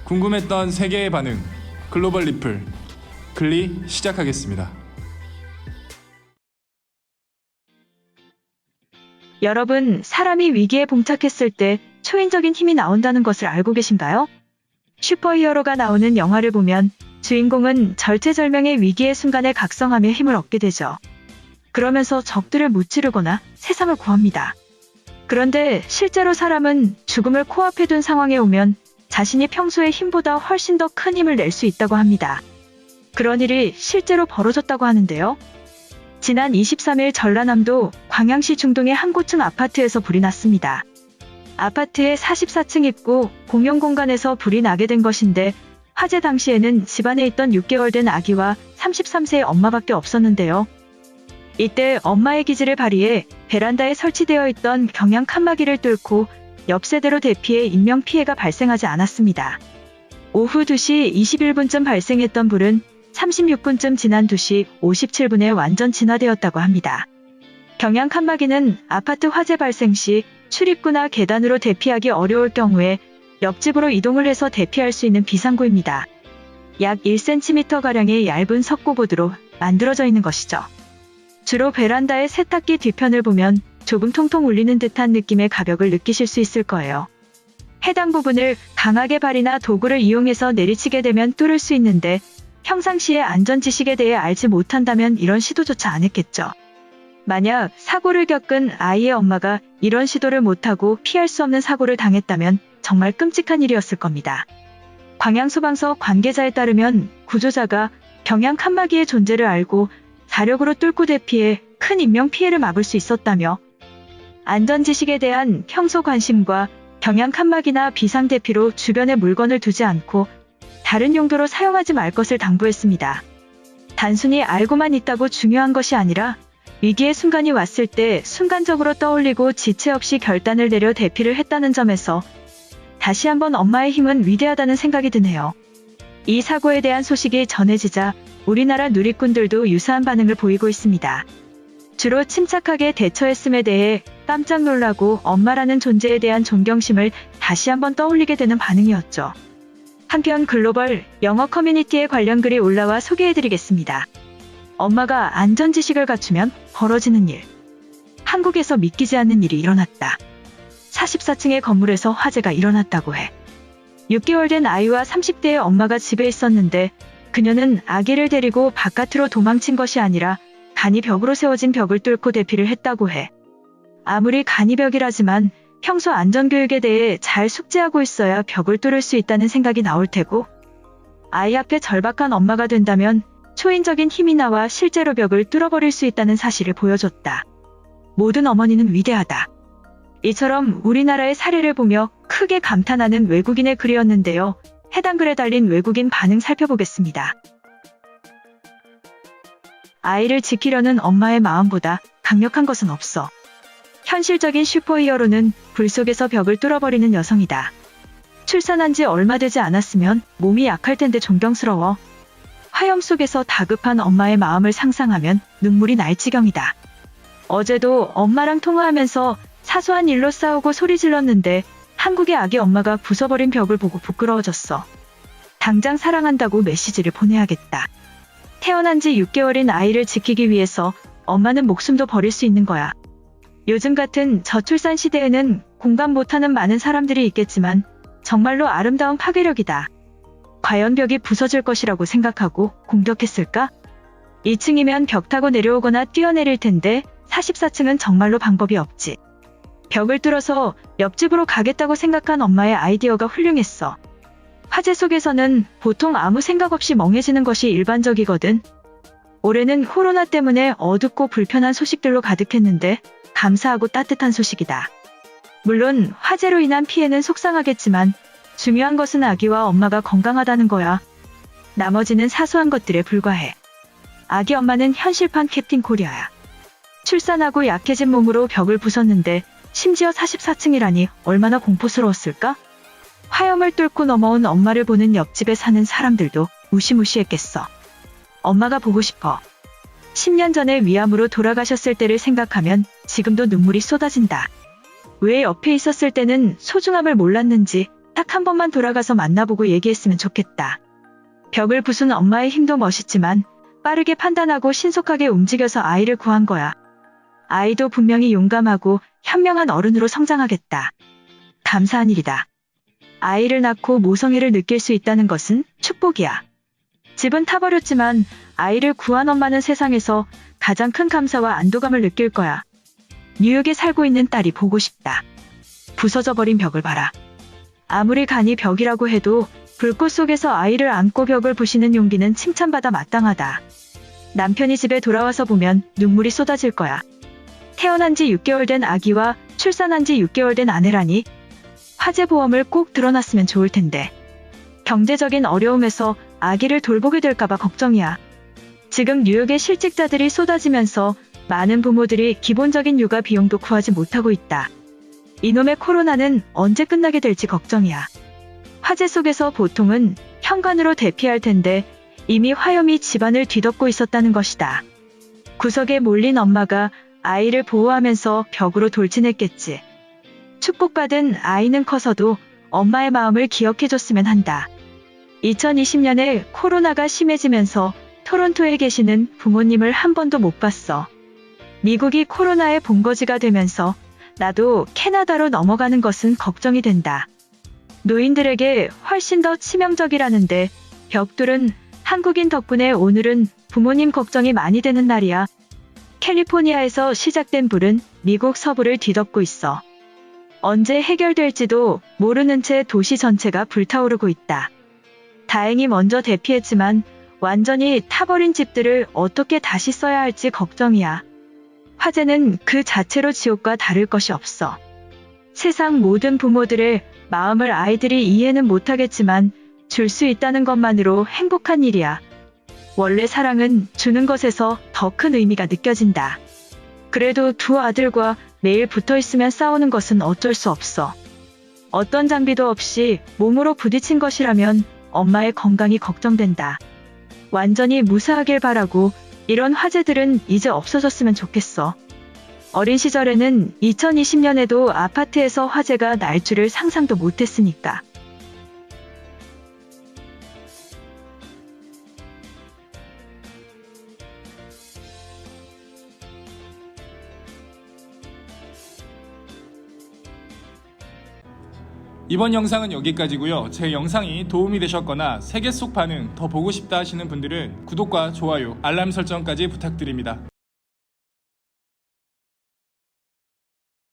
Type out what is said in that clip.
궁금했던 세계의 반응, 글로벌 리플, 글리 시작하겠습니다. 여러분, 사람이 위기에 봉착했을 때 초인적인 힘이 나온다는 것을 알고 계신가요? 슈퍼히어로가 나오는 영화를 보면 주인공은 절체절명의 위기의 순간에 각성하며 힘을 얻게 되죠. 그러면서 적들을 무찌르거나 세상을 구합니다. 그런데 실제로 사람은 죽음을 코앞에 둔 상황에 오면 자신이 평소의 힘보다 훨씬 더 큰 힘을 낼 수 있다고 합니다. 그런 일이 실제로 벌어졌다고 하는데요. 지난 23일 전라남도 광양시 중동의 한 고층 아파트에서 불이 났습니다. 아파트의 44층 입구 공용 공간에서 불이 나게 된 것인데 화재 당시에는 집안에 있던 6개월 된 아기와 33세의 엄마밖에 없었는데요. 이때 엄마의 기지를 발휘해 베란다에 설치되어 있던 경량 칸막이를 뚫고 옆 세대로 대피해 인명피해가 발생하지 않았습니다. 오후 2시 21분쯤 발생했던 불은 36분쯤 지난 2시 57분에 완전 진화되었다고 합니다. 경량 칸막이는 아파트 화재 발생 시 출입구나 계단으로 대피하기 어려울 경우에 옆집으로 이동을 해서 대피할 수 있는 비상구입니다. 약 1cm가량의 얇은 석고보드로 만들어져 있는 것이죠. 주로 베란다의 세탁기 뒤편을 보면 조금 통통 울리는 듯한 느낌의 가벽을 느끼실 수 있을 거예요. 해당 부분을 강하게 발이나 도구를 이용해서 내리치게 되면 뚫을 수 있는데 평상시의 안전 지식에 대해 알지 못한다면 이런 시도조차 안 했겠죠. 만약 사고를 겪은 아이의 엄마가 이런 시도를 못하고 피할 수 없는 사고를 당했다면 정말 끔찍한 일이었을 겁니다. 광양소방서 관계자에 따르면 구조자가 경량 칸막이의 존재를 알고 자력으로 뚫고 대피해 큰 인명피해를 막을 수 있었다며 안전지식에 대한 평소 관심과 경량 칸막이나 비상대피로 주변에 물건을 두지 않고 다른 용도로 사용하지 말 것을 당부했습니다. 단순히 알고만 있다고 중요한 것이 아니라 위기의 순간이 왔을 때 순간적으로 떠올리고 지체 없이 결단을 내려 대피를 했다는 점에서 다시 한번 엄마의 힘은 위대하다는 생각이 드네요. 이 사고에 대한 소식이 전해지자 우리나라 누리꾼들도 유사한 반응을 보이고 있습니다. 주로 침착하게 대처했음에 대해 깜짝 놀라고 엄마라는 존재에 대한 존경심을 다시 한번 떠올리게 되는 반응이었죠. 한편 글로벌 영어 커뮤니티에 관련 글이 올라와 소개해드리겠습니다. 엄마가 안전지식을 갖추면 벌어지는 일. 한국에서 믿기지 않는 일이 일어났다. 44층의 건물에서 화재가 일어났다고 해. 6개월 된 아이와 30대의 엄마가 집에 있었는데 그녀는 아기를 데리고 바깥으로 도망친 것이 아니라 간이벽으로 세워진 벽을 뚫고 대피를 했다고 해. 아무리 간이벽이라지만 평소 안전교육에 대해 잘 숙지하고 있어야 벽을 뚫을 수 있다는 생각이 나올 테고 아이 앞에 절박한 엄마가 된다면 초인적인 힘이 나와 실제로 벽을 뚫어버릴 수 있다는 사실을 보여줬다. 모든 어머니는 위대하다. 이처럼 우리나라의 사례를 보며 크게 감탄하는 외국인의 글이었는데요. 해당 글에 달린 외국인 반응 살펴보겠습니다. 아이를 지키려는 엄마의 마음보다 강력한 것은 없어. 현실적인 슈퍼히어로는 불 속에서 벽을 뚫어버리는 여성이다. 출산한 지 얼마 되지 않았으면 몸이 약할 텐데 존경스러워. 화염 속에서 다급한 엄마의 마음을 상상하면 눈물이 날 지경이다. 어제도 엄마랑 통화하면서 사소한 일로 싸우고 소리 질렀는데 한국의 아기 엄마가 부숴버린 벽을 보고 부끄러워졌어. 당장 사랑한다고 메시지를 보내야겠다. 태어난 지 6개월인 아이를 지키기 위해서 엄마는 목숨도 버릴 수 있는 거야. 요즘 같은 저출산 시대에는 공감 못하는 많은 사람들이 있겠지만 정말로 아름다운 파괴력이다. 과연 벽이 부서질 것이라고 생각하고 공격했을까? 2층이면 벽 타고 내려오거나 뛰어내릴 텐데 44층은 정말로 방법이 없지. 벽을 뚫어서 옆집으로 가겠다고 생각한 엄마의 아이디어가 훌륭했어. 화재 속에서는 보통 아무 생각 없이 멍해지는 것이 일반적이거든. 올해는 코로나 때문에 어둡고 불편한 소식들로 가득했는데 감사하고 따뜻한 소식이다. 물론 화재로 인한 피해는 속상하겠지만 중요한 것은 아기와 엄마가 건강하다는 거야. 나머지는 사소한 것들에 불과해. 아기 엄마는 현실판 캡틴 코리아야. 출산하고 약해진 몸으로 벽을 부쉈는데 심지어 44층이라니 얼마나 공포스러웠을까? 화염을 뚫고 넘어온 엄마를 보는 옆집에 사는 사람들도 무시무시했겠어. 엄마가 보고 싶어. 10년 전에 위암으로 돌아가셨을 때를 생각하면 지금도 눈물이 쏟아진다. 왜 옆에 있었을 때는 소중함을 몰랐는지 딱 한 번만 돌아가서 만나보고 얘기했으면 좋겠다. 벽을 부순 엄마의 힘도 멋있지만 빠르게 판단하고 신속하게 움직여서 아이를 구한 거야. 아이도 분명히 용감하고 현명한 어른으로 성장하겠다. 감사한 일이다. 아이를 낳고 모성애를 느낄 수 있다는 것은 축복이야. 집은 타버렸지만 아이를 구한 엄마는 세상에서 가장 큰 감사와 안도감을 느낄 거야. 뉴욕에 살고 있는 딸이 보고 싶다. 부서져 버린 벽을 봐라. 아무리 간이 벽이라고 해도 불꽃 속에서 아이를 안고 벽을 부시는 용기는 칭찬받아 마땅하다. 남편이 집에 돌아와서 보면 눈물이 쏟아질 거야. 태어난 지 6개월 된 아기와 출산한 지 6개월 된 아내라니. 화재 보험을 꼭 들어놨으면 좋을 텐데. 경제적인 어려움에서 아기를 돌보게 될까봐 걱정이야. 지금 뉴욕의 실직자들이 쏟아지면서 많은 부모들이 기본적인 육아 비용도 구하지 못하고 있다. 이놈의 코로나는 언제 끝나게 될지 걱정이야. 화재 속에서 보통은 현관으로 대피할 텐데 이미 화염이 집안을 뒤덮고 있었다는 것이다. 구석에 몰린 엄마가 아이를 보호하면서 벽으로 돌진했겠지. 축복받은 아이는 커서도 엄마의 마음을 기억해줬으면 한다. 2020년에 코로나가 심해지면서 토론토에 계시는 부모님을 한 번도 못 봤어. 미국이 코로나의 본거지가 되면서 나도 캐나다로 넘어가는 것은 걱정이 된다. 노인들에게 훨씬 더 치명적이라는데 벽돌은 한국인 덕분에 오늘은 부모님 걱정이 많이 되는 날이야. 캘리포니아에서 시작된 불은 미국 서부를 뒤덮고 있어. 언제 해결될지도 모르는 채 도시 전체가 불타오르고 있다. 다행히 먼저 대피했지만 완전히 타버린 집들을 어떻게 다시 써야 할지 걱정이야. 화재는 그 자체로 지옥과 다를 것이 없어. 세상 모든 부모들의 마음을 아이들이 이해는 못하겠지만 줄 수 있다는 것만으로 행복한 일이야. 원래 사랑은 주는 것에서 더 큰 의미가 느껴진다. 그래도 두 아들과 매일 붙어 있으면 싸우는 것은 어쩔 수 없어. 어떤 장비도 없이 몸으로 부딪힌 것이라면 엄마의 건강이 걱정된다. 완전히 무사하길 바라고 이런 화재들은 이제 없어졌으면 좋겠어. 어린 시절에는 2020년에도 아파트에서 화재가 날 줄을 상상도 못했으니까. 이번 영상은 여기까지고요. 제 영상이 도움이 되셨거나 세계 속 반응 더 보고 싶다 하시는 분들은 구독과 좋아요, 알람 설정까지 부탁드립니다.